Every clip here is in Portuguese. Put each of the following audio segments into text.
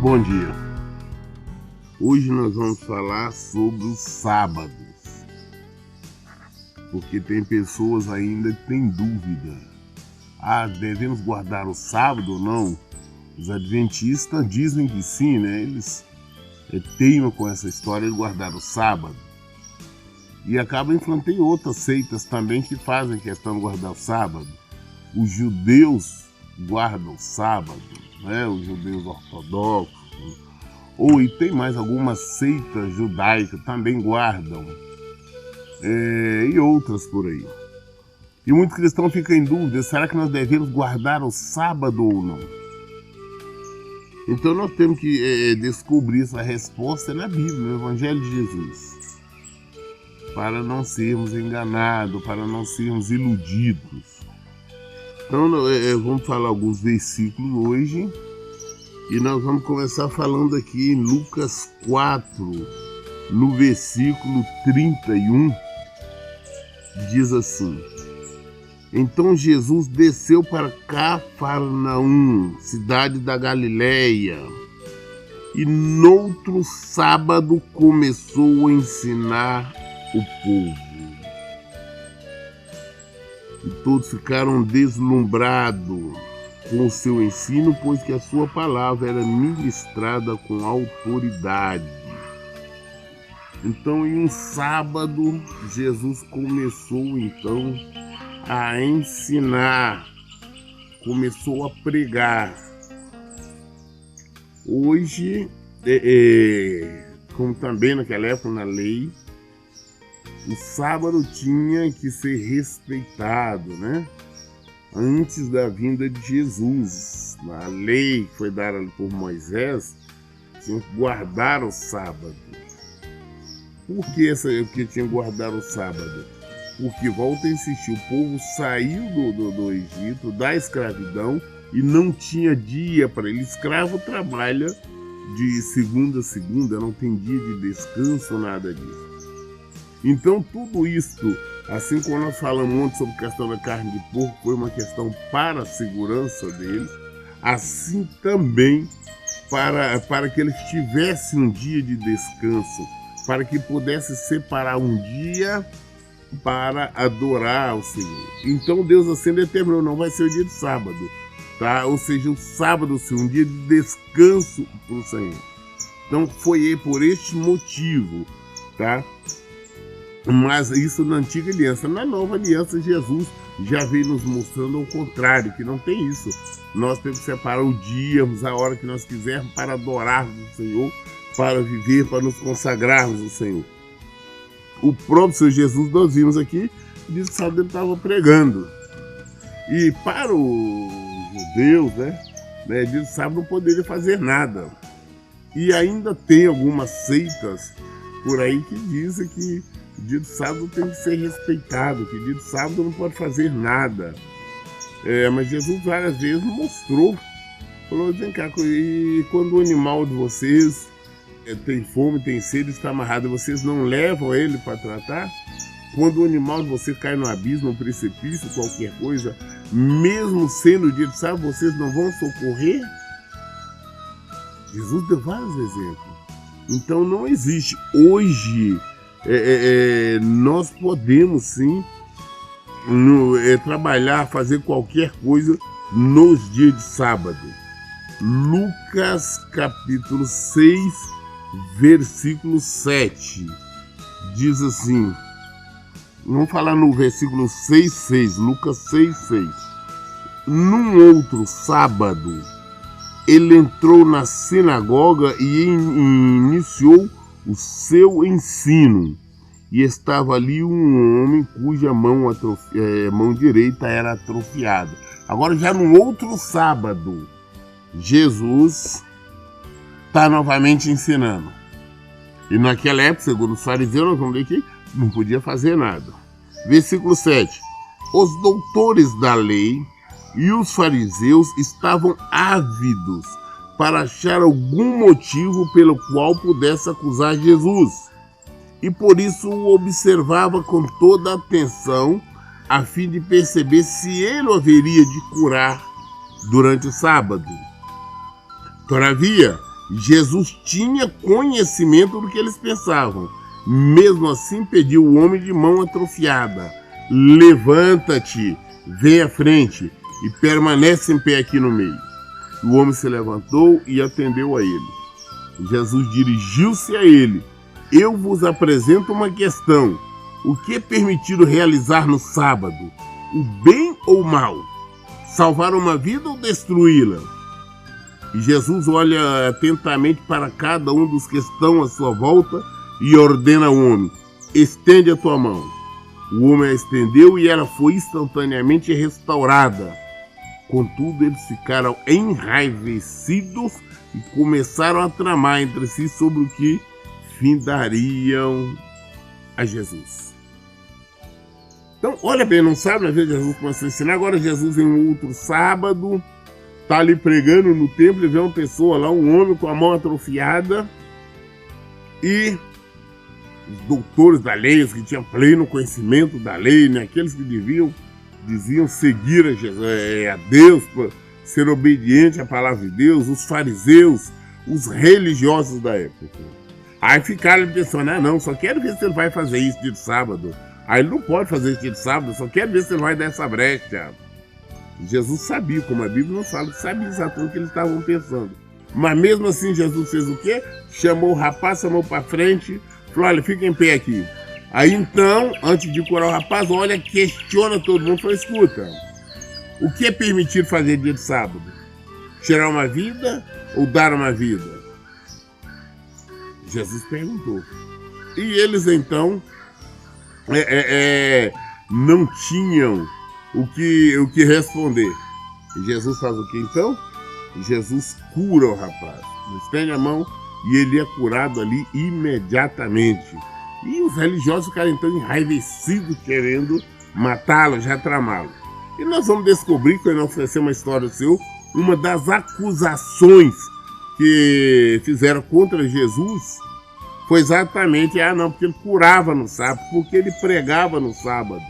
Bom dia. Hoje nós vamos falar sobre os sábados, porque tem pessoas ainda que têm dúvida. Devemos guardar o sábado ou não? Os adventistas dizem que sim, né? Eles teimam com essa história de guardar o sábado. E acaba tem outras seitas também que fazem questão de guardar o sábado. Os judeus guardam o sábado, né? Os judeus ortodoxos. E tem mais algumas seitas judaicas também guardam. E outras por aí. E muitos cristãos ficam em dúvida, será que nós devemos guardar o sábado ou não? Então nós temos que descobrir essa resposta na Bíblia, no Evangelho de Jesus, para não sermos enganados, para não sermos iludidos. Então vamos falar alguns versículos hoje, e nós vamos começar falando aqui em Lucas 4, no versículo 31, diz assim: Então Jesus desceu para Cafarnaum, cidade da Galileia, e noutro sábado começou a ensinar o povo. E todos ficaram deslumbrados com o seu ensino, pois que a sua palavra era ministrada com autoridade. Então, em um sábado, Jesus começou então a ensinar, começou a pregar. Hoje, como também naquela época na lei, o sábado tinha que ser respeitado, né? Antes da vinda de Jesus, a lei que foi dada por Moisés, tinha que guardar o sábado. Por que tinha que guardar o sábado? Porque, volta a insistir, o povo saiu do Egito, da escravidão, e não tinha dia para ele. Escravo trabalha de segunda a segunda, não tem dia de descanso, nada disso. Então tudo isso, assim como nós falamos muito sobre a questão da carne de porco, foi uma questão para a segurança deles, assim também para que eles tivessem um dia de descanso, para que pudesse separar um dia para adorar o Senhor. Então Deus assim determinou, não vai ser o dia de sábado, tá? Ou seja, o sábado ser um dia de descanso para o Senhor. Então foi por este motivo, tá? Mas isso na antiga aliança. Na nova aliança, Jesus já veio nos mostrando ao contrário, que não tem isso. Nós temos que separar o dia, a hora que nós quisermos para adorarmos o Senhor, para viver, para nos consagrarmos ao Senhor. O próprio Senhor Jesus, nós vimos aqui, disse que sábado ele estava pregando. E para os judeus, né, dia de sábado não poderia fazer nada. E ainda tem algumas seitas por aí que dizem que o dia de sábado tem que ser respeitado, que o dia de sábado não pode fazer nada. Mas Jesus várias vezes mostrou, falou, vem cá, e quando o animal de vocês tem fome, tem sede, está amarrado, vocês não levam ele para tratar? Quando o animal de vocês cai no abismo, no precipício, qualquer coisa, mesmo sendo o dia de sábado, vocês não vão socorrer? Jesus deu vários exemplos. Então não existe. Hoje, nós podemos sim trabalhar, fazer qualquer coisa nos dias de sábado. Lucas capítulo 6, versículo 7, diz assim, vamos falar no versículo 6:6, Lucas 6:6. Num outro sábado, ele entrou na sinagoga e iniciou o seu ensino. E estava ali um homem cuja mão direita era atrofiada. Agora, já no outro sábado, Jesus está novamente ensinando. E naquela época, segundo os fariseus, nós vamos ver que não podia fazer nada. Versículo 7. Os doutores da lei e os fariseus estavam ávidos para achar algum motivo pelo qual pudesse acusar Jesus. E por isso o observava com toda atenção, a fim de perceber se ele o haveria de curar durante o sábado. Todavia, Jesus tinha conhecimento do que eles pensavam. Mesmo assim, pediu o homem de mão atrofiada: levanta-te, vem à frente e permanece em pé aqui no meio. O homem se levantou e atendeu a ele. Jesus dirigiu-se a ele: eu vos apresento uma questão. O que é permitido realizar no sábado? O bem ou o mal? Salvar uma vida ou destruí-la? E Jesus olha atentamente para cada um dos que estão à sua volta e ordena ao homem: estende a tua mão. O homem a estendeu e ela foi instantaneamente restaurada. Contudo, eles ficaram enraivecidos e começaram a tramar entre si sobre o que findariam a Jesus. Então, olha bem, não sabe, às vezes Jesus começa a ensinar. Agora Jesus, em um outro sábado, está ali pregando no templo e vê uma pessoa lá, um homem com a mão atrofiada, e os doutores da lei, os que tinham pleno conhecimento da lei, né, aqueles que diziam seguir a Deus, ser obediente à palavra de Deus, os fariseus, os religiosos da época. Aí ficaram pensando: não, só quero ver se ele vai fazer isso dia de sábado. Aí ele não pode fazer isso dia de sábado, só quero ver se ele vai dar essa brecha. Jesus sabia, como a Bíblia não fala, sabia exatamente o que eles estavam pensando. Mas mesmo assim Jesus fez o quê? Chamou o rapaz, chamou para frente, falou: olha, fica em pé aqui. Aí então, antes de curar o rapaz, olha, questiona todo mundo, falou: escuta, o que é permitido fazer dia de sábado? Tirar uma vida ou dar uma vida? Jesus perguntou. E eles então não tinham o que responder. E Jesus faz o que então? Jesus cura o rapaz. Estende a mão e ele é curado ali imediatamente. E os religiosos ficaram então enraivecidos, querendo matá-lo, já tramá-lo. E nós vamos descobrir, quando nós oferecer uma história seu, uma das acusações que fizeram contra Jesus foi exatamente: porque ele curava no sábado, porque ele pregava no sábado.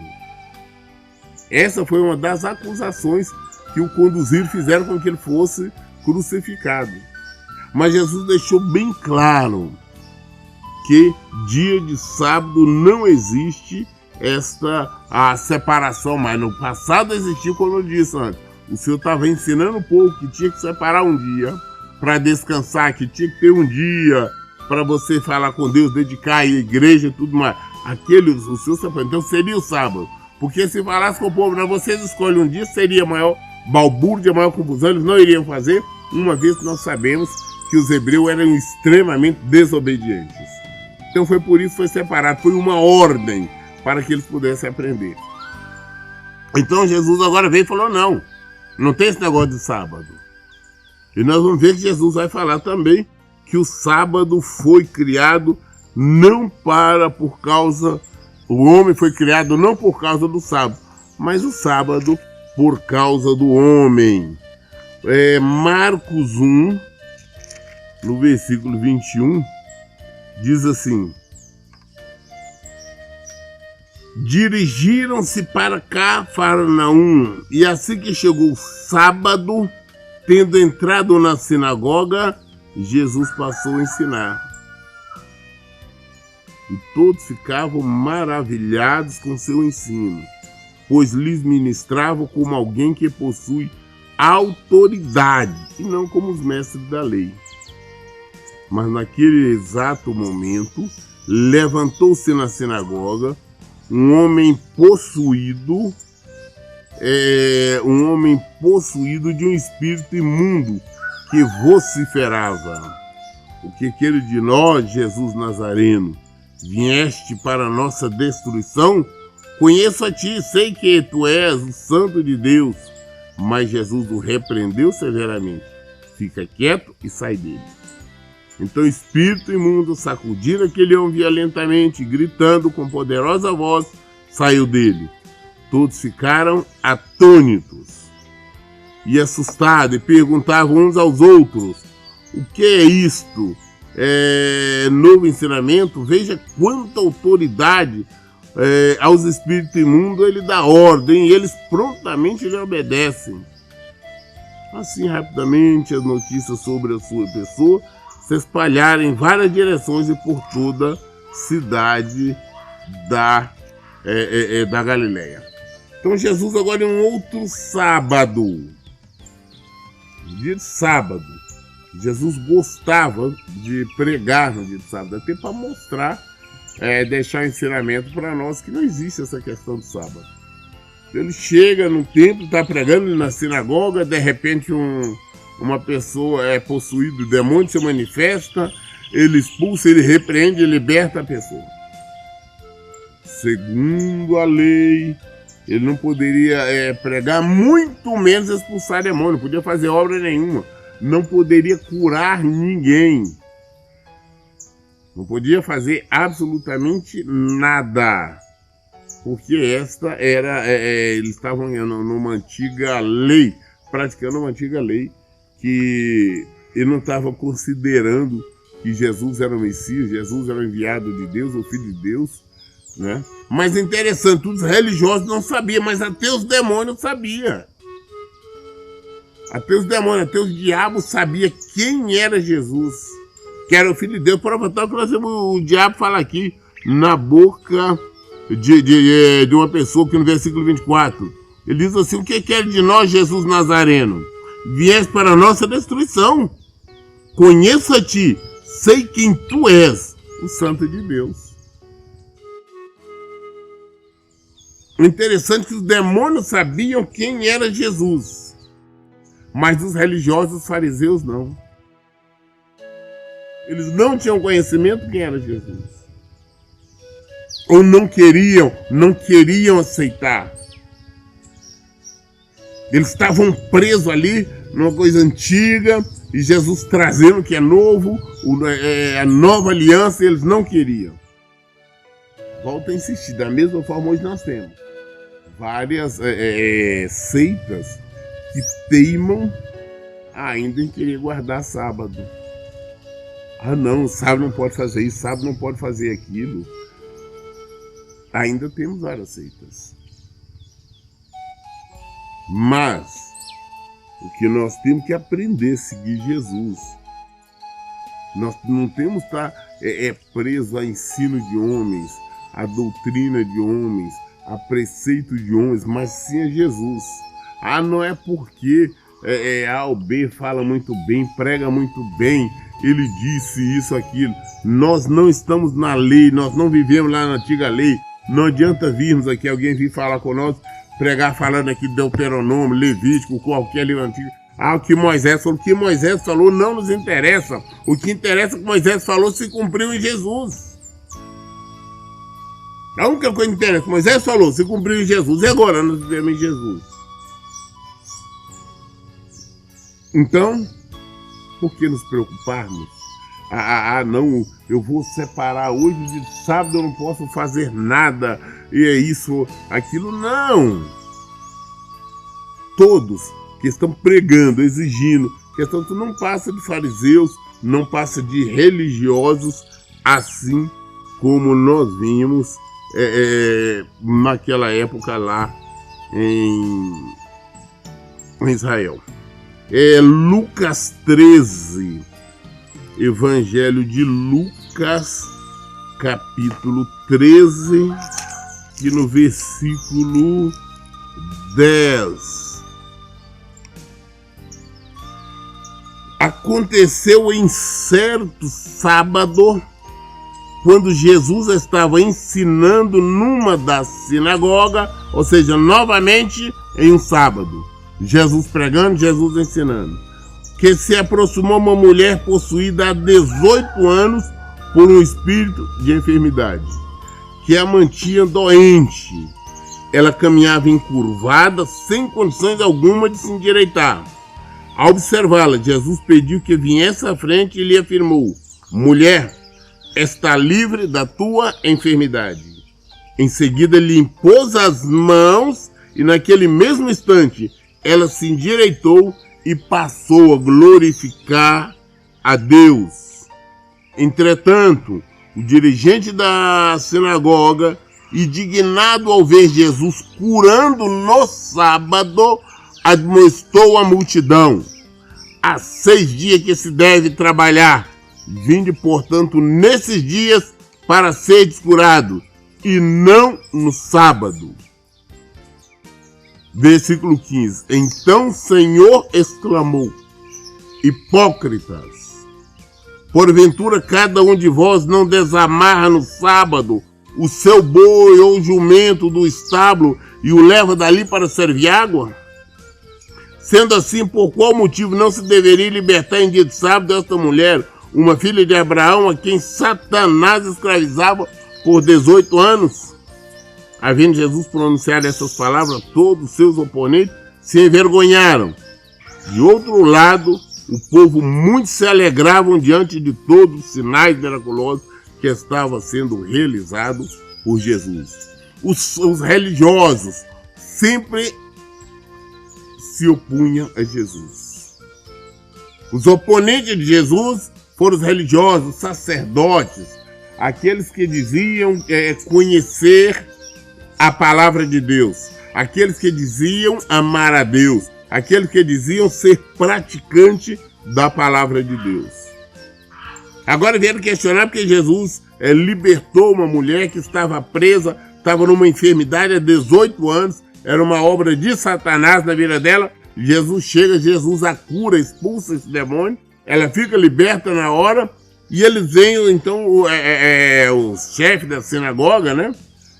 Essa foi uma das acusações que o conduziram, fizeram com que ele fosse crucificado. Mas Jesus deixou bem claro que dia de sábado não existe a separação mais. No passado existiu, como eu disse antes. O Senhor estava ensinando o povo que tinha que separar um dia para descansar, que tinha que ter um dia para você falar com Deus, dedicar à igreja e tudo mais. O Senhor separou. Então seria o sábado. Porque se falasse com o povo: não, vocês escolhem um dia, seria maior balbúrdia, maior confusão. Eles não iriam fazer, uma vez que nós sabemos que os hebreus eram extremamente desobedientes. Então foi por isso que foi separado, foi uma ordem para que eles pudessem aprender. Então Jesus agora veio e falou: não tem esse negócio de sábado. E nós vamos ver que Jesus vai falar também que o sábado foi criado o homem foi criado não por causa do sábado, mas o sábado por causa do homem. Marcos 1, no versículo 21, diz assim: dirigiram-se para Cafarnaum, e assim que chegou o sábado, tendo entrado na sinagoga, Jesus passou a ensinar. E todos ficavam maravilhados com seu ensino, pois lhes ministrava como alguém que possui autoridade, e não como os mestres da lei. Mas naquele exato momento, levantou-se na sinagoga um homem possuído de um espírito imundo, que vociferava: o que queres de nós, Jesus Nazareno? Vieste para a nossa destruição? Conheço a ti, sei que tu és o Santo de Deus. Mas Jesus o repreendeu severamente: fica quieto e sai dele. Então o espírito imundo, sacudindo aquele homem violentamente, gritando com poderosa voz, saiu dele. Todos ficaram atônitos e assustados, e perguntavam uns aos outros: o que é isto? Novo ensinamento? Veja quanta autoridade aos espíritos imundos ele dá ordem, e eles prontamente lhe obedecem. Assim, rapidamente, as notícias sobre a sua pessoa se espalharam em várias direções e por toda a cidade da Galileia. Então Jesus agora em um outro sábado, dia de sábado, Jesus gostava de pregar no dia de sábado, até para mostrar, deixar ensinamento para nós que não existe essa questão do sábado. Ele chega no templo, está pregando na sinagoga, de repente uma pessoa é possuída de demônio, se manifesta, ele expulsa, ele repreende e liberta a pessoa. Segundo a lei, ele não poderia pregar, muito menos expulsar demônio, não podia fazer obra nenhuma, não poderia curar ninguém, não podia fazer absolutamente nada, porque esta era, eles estavam numa antiga lei, praticando uma antiga lei, que ele não estava considerando que Jesus era o Messias, Jesus era o enviado de Deus, o Filho de Deus, né? Mas interessante, os religiosos não sabiam, mas até os demônios sabiam. Até os demônios, até os diabos sabiam quem era Jesus, que era o Filho de Deus. Prova tal que nós vemos o diabo falar aqui na boca de uma pessoa, que no versículo 24, ele diz assim: o que quer de nós, Jesus Nazareno? Vieste para a nossa destruição. Conheço-te, sei quem tu és, o Santo de Deus. O interessante é que os demônios sabiam quem era Jesus, mas os religiosos, os fariseus, não. Eles não tinham conhecimento de quem era Jesus. Ou não queriam aceitar. Eles estavam presos ali numa coisa antiga, e Jesus trazendo o que é novo, a nova aliança, eles não queriam. Volto a insistir, da mesma forma hoje nós temos várias seitas que teimam ainda em querer guardar sábado. Ah não, sábado não pode fazer isso, sábado não pode fazer aquilo. Ainda temos várias seitas. Mas o que nós temos que aprender é seguir Jesus. Nós não temos que estar preso a ensino de homens, a doutrina de homens, a preceito de homens, mas sim a Jesus. Ah, não é porque A ou B fala muito bem, prega muito bem, ele disse isso, aquilo. Nós não estamos na lei, nós não vivemos lá na antiga lei. Não adianta virmos aqui, alguém vir falar conosco, pregar falando aqui de Deuteronômio, Levítico, qualquer livro antigo. Ah, o que Moisés falou não nos interessa. O que interessa é que Moisés falou se cumpriu em Jesus. A única coisa que interessa, Moisés falou, se cumpriu em Jesus. E agora nós vivemos em Jesus. Então, por que nos preocuparmos? Não, eu vou separar hoje de sábado, eu não posso fazer nada. E é isso, aquilo, não. Todos que estão pregando, exigindo, questão que não passa de fariseus, não passa de religiosos, assim como nós vimos naquela época lá em Israel. Lucas 13, Evangelho de Lucas, capítulo 13, e no versículo 10. Aconteceu em certo sábado, quando Jesus estava ensinando numa das sinagogas, ou seja, novamente em um sábado, Jesus pregando, Jesus ensinando, que se aproximou uma mulher possuída há 18 anos por um espírito de enfermidade, que a mantinha doente. Ela caminhava encurvada, sem condições alguma de se endireitar. Ao observá-la, Jesus pediu que viesse à frente e lhe afirmou: mulher, está livre da tua enfermidade. Em seguida, lhe impôs as mãos e naquele mesmo instante ela se endireitou e passou a glorificar a Deus. Entretanto, o dirigente da sinagoga, indignado ao ver Jesus curando no sábado, admoestou a multidão: há 6 dias que se deve trabalhar, Vinde, portanto, nesses dias para seres curados, e não no sábado. Versículo 15. Então o Senhor exclamou: hipócritas, porventura cada um de vós não desamarra no sábado o seu boi ou jumento do estábulo e o leva dali para servir água? Sendo assim, por qual motivo não se deveria libertar em dia de sábado esta mulher, uma filha de Abraão, a quem Satanás escravizava por 18 anos? Havendo Jesus pronunciado essas palavras, todos os seus oponentes se envergonharam. De outro lado, o povo muito se alegravam diante de todos os sinais miraculosos que estavam sendo realizados por Jesus. Os religiosos sempre se opunham a Jesus. Os oponentes de Jesus foram os religiosos, os sacerdotes, aqueles que diziam conhecer a palavra de Deus, aqueles que diziam amar a Deus, aqueles que diziam ser praticante da palavra de Deus. Agora vieram questionar porque Jesus libertou uma mulher que estava presa, estava numa enfermidade há 18 anos, era uma obra de Satanás na vida dela. Jesus chega, Jesus a cura, expulsa esse demônio, ela fica liberta na hora, e eles vêm, então, o chefe da sinagoga, né?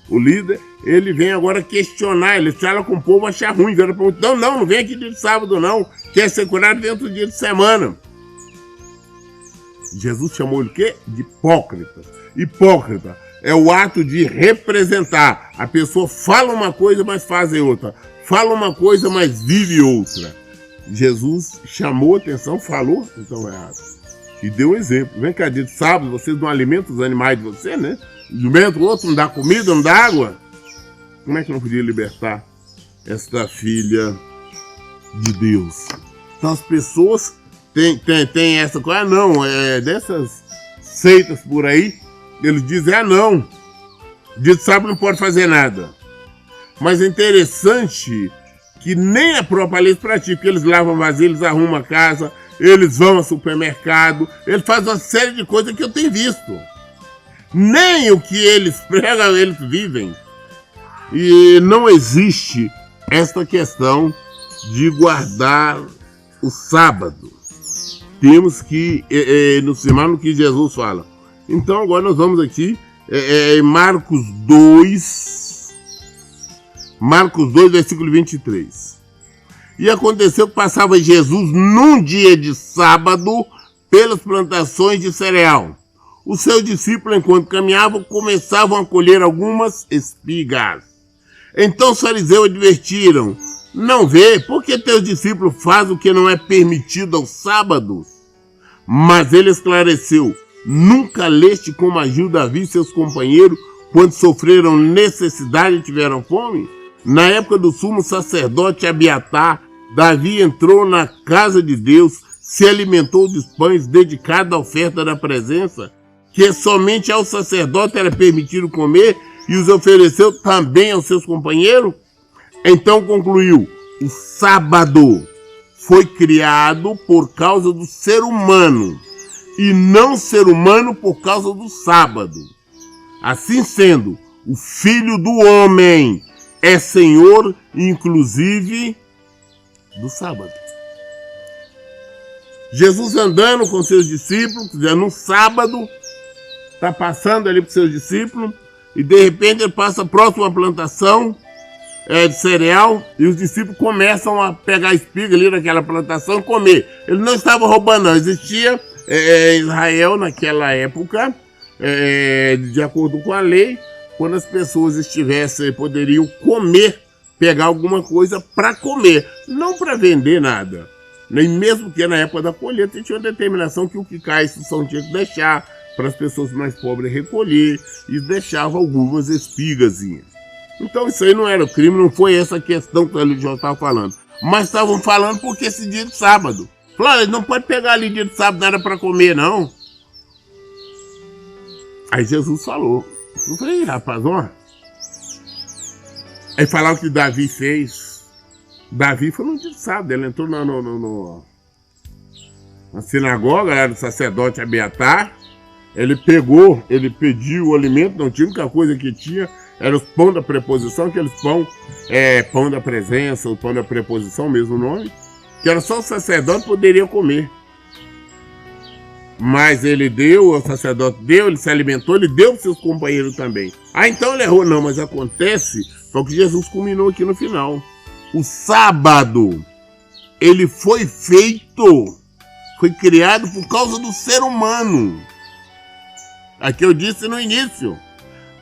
O líder, ele vem agora questionar, ele fala com o povo achar ruim, não vem aqui dia de sábado não, quer ser curado dentro do dia de semana. Jesus chamou ele o quê? De hipócrita. Hipócrita é o ato de representar. A pessoa fala uma coisa, mas faz outra. Fala uma coisa, mas vive outra. Jesus chamou atenção, falou, então é errado. E deu um exemplo. Vem cá, dia de sábado, vocês não alimentam os animais de você, né? Alimenta o outro, não dá comida, não dá água. Como é que não podia libertar esta filha de Deus? Então as pessoas têm essa coisa, dessas seitas por aí, eles dizem, não, dia de sábado não pode fazer nada. Mas é interessante que nem a própria lei pratica, porque eles lavam vasilha, eles arrumam a casa, eles vão ao supermercado, eles fazem uma série de coisas que eu tenho visto. Nem o que eles pregam, eles vivem. E não existe esta questão de guardar o sábado. Temos que nos firmar no que Jesus fala. Então agora nós vamos aqui em Marcos 2, versículo 23. E aconteceu que passava Jesus num dia de sábado pelas plantações de cereal. Os seus discípulos, enquanto caminhavam, começavam a colher algumas espigas. Então os fariseus advertiram: não vê, porque teus discípulos fazem o que não é permitido aos sábados? Mas ele esclareceu: nunca leste como agiu Davi e seus companheiros quando sofreram necessidade e tiveram fome? Na época do sumo sacerdote Abiatar, Davi entrou na casa de Deus, se alimentou dos pães dedicados à oferta da presença, que somente ao sacerdote era permitido comer, e os ofereceu também aos seus companheiros? Então concluiu: o sábado foi criado por causa do ser humano, e não ser humano por causa do sábado. Assim sendo, o Filho do Homem é Senhor, inclusive, do sábado. Jesus andando com seus discípulos, no sábado, está passando ali com seus discípulos, e de repente ele passa próximo a uma plantação de cereal, e os discípulos começam a pegar a espiga ali daquela plantação e comer. Ele não estava roubando, não. Existia em Israel, naquela época, de acordo com a lei, quando as pessoas poderiam comer, pegar alguma coisa para comer, não para vender nada. Nem mesmo que na época da colheita tinha uma determinação que o que cai só tinha que deixar para as pessoas mais pobres recolher, e deixava algumas espigazinhas. Então isso aí não era crime, não foi essa questão que a religião estava falando. Mas estavam falando porque esse dia de sábado. Falaram, não pode pegar ali dia de sábado nada para comer, não. Aí Jesus falou. Eu falei, rapaz, ó. Aí falaram que Davi fez. Davi foi no dia de sábado, ele entrou na sinagoga, era do sacerdote Abiatar. Ele pediu o alimento, não tinha, a única coisa que tinha era os pão da preposição, aqueles pão da presença, o pão da preposição, mesmo nome, que era só o sacerdote poderia comer. Mas ele deu, o sacerdote deu, ele se alimentou, ele deu para seus companheiros também. Então ele errou, não, mas acontece, foi o que Jesus culminou aqui no final. O sábado, ele foi criado por causa do ser humano. Aqui eu disse no início,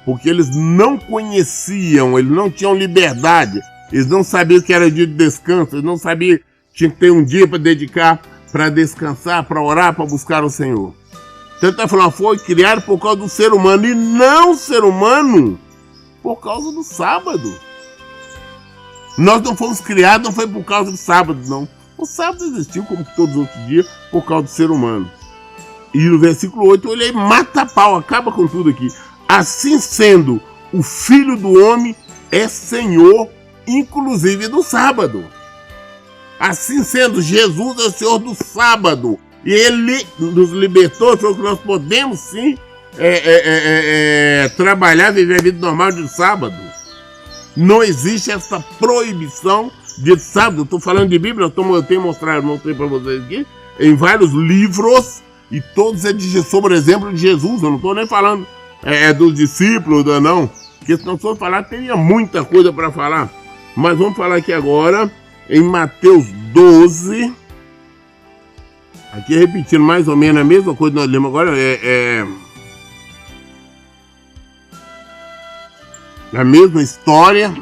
porque eles não conheciam, eles não tinham liberdade, eles não sabiam que era dia de descanso, eles não sabiam que tinha que ter um dia para dedicar, para descansar, para orar, para buscar o Senhor. Então ele está falando, foi criado por causa do ser humano, e não o ser humano por causa do sábado. Nós não fomos criados, não foi por causa do sábado, não. O sábado existiu, como todos os outros dias, por causa do ser humano. E no versículo 8, eu olhei, mata pau, acaba com tudo aqui. Assim sendo, o Filho do Homem é Senhor, inclusive do sábado. Assim sendo, Jesus é o Senhor do sábado. E Ele nos libertou, falou que nós podemos sim trabalhar, viver a vida normal de sábado. Não existe essa proibição de sábado. Eu estou falando de Bíblia, eu tenho mostrei para vocês aqui, em vários livros, e todos é sobre exemplo de Jesus. Eu não estou nem falando dos discípulos, não, porque se não for falar, teria muita coisa para falar. Mas vamos falar aqui agora, em Mateus 12, aqui repetindo mais ou menos a mesma coisa que nós lemos agora, a mesma história,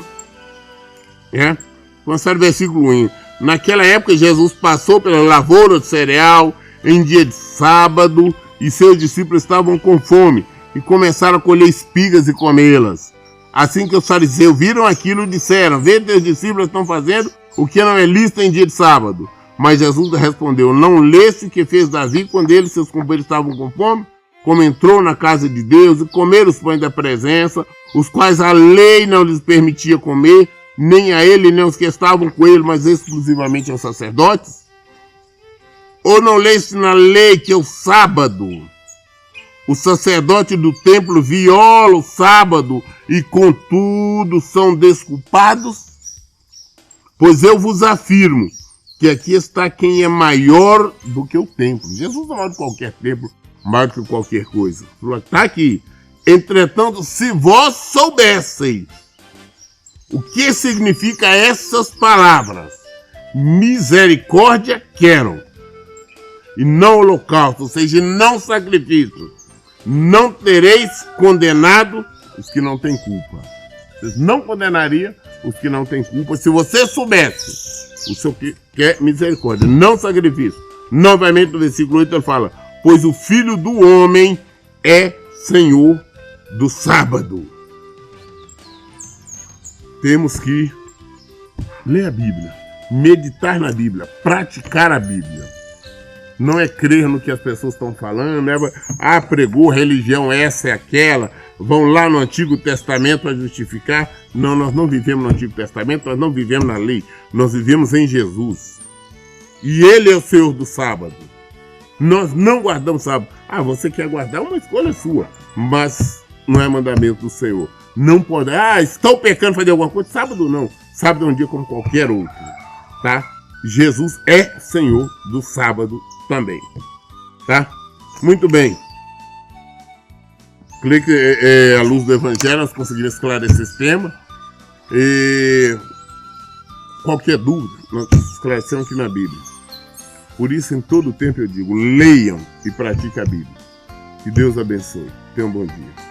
começar o versículo 1. Naquela época, Jesus passou pela lavoura de cereal em dia de sábado, e seus discípulos estavam com fome, e começaram a colher espigas e comê-las. Assim que os fariseus viram aquilo, disseram, vê, teus discípulos estão fazendo o que não é lícito em dia de sábado. Mas Jesus respondeu, não leste o que fez Davi quando ele e seus companheiros estavam com fome? Como entrou na casa de Deus e comeram os pães da presença, os quais a lei não lhes permitia comer, nem a ele, nem os que estavam com ele, mas exclusivamente aos sacerdotes? Ou não leste na lei que é o sábado? O sacerdote do templo viola o sábado e, contudo, são desculpados? Pois eu vos afirmo que aqui está quem é maior do que o templo. Jesus não é maior do que qualquer templo, maior do que qualquer coisa. Está aqui. Entretanto, se vós soubesseis o que significa essas palavras, misericórdia quero, e não holocausto, ou seja, não sacrifício, não tereis condenado os que não têm culpa. Vocês não condenariam os que não têm culpa se você soubesse o seu que quer misericórdia, não sacrifício. Novamente no versículo 8 ele fala, pois o Filho do Homem é Senhor do sábado. Temos que ler a Bíblia, meditar na Bíblia, praticar a Bíblia. Não é crer no que as pessoas estão falando, pregou, religião essa e aquela, vão lá no Antigo Testamento para justificar. Não, nós não vivemos no Antigo Testamento, nós não vivemos na lei, nós vivemos em Jesus. E Ele é o Senhor do sábado. Nós não guardamos sábado. Você quer guardar, uma escolha sua, mas não é mandamento do Senhor. Não pode, estou pecando, fazer alguma coisa, sábado não. Sábado é um dia como qualquer outro, tá? Jesus é Senhor do sábado também, tá? Muito bem. Clique à luz do Evangelho, nós conseguimos esclarecer esse tema. E qualquer dúvida, nós esclarecemos aqui na Bíblia. Por isso, em todo tempo eu digo, leiam e pratiquem a Bíblia. Que Deus abençoe. Tenham um bom dia.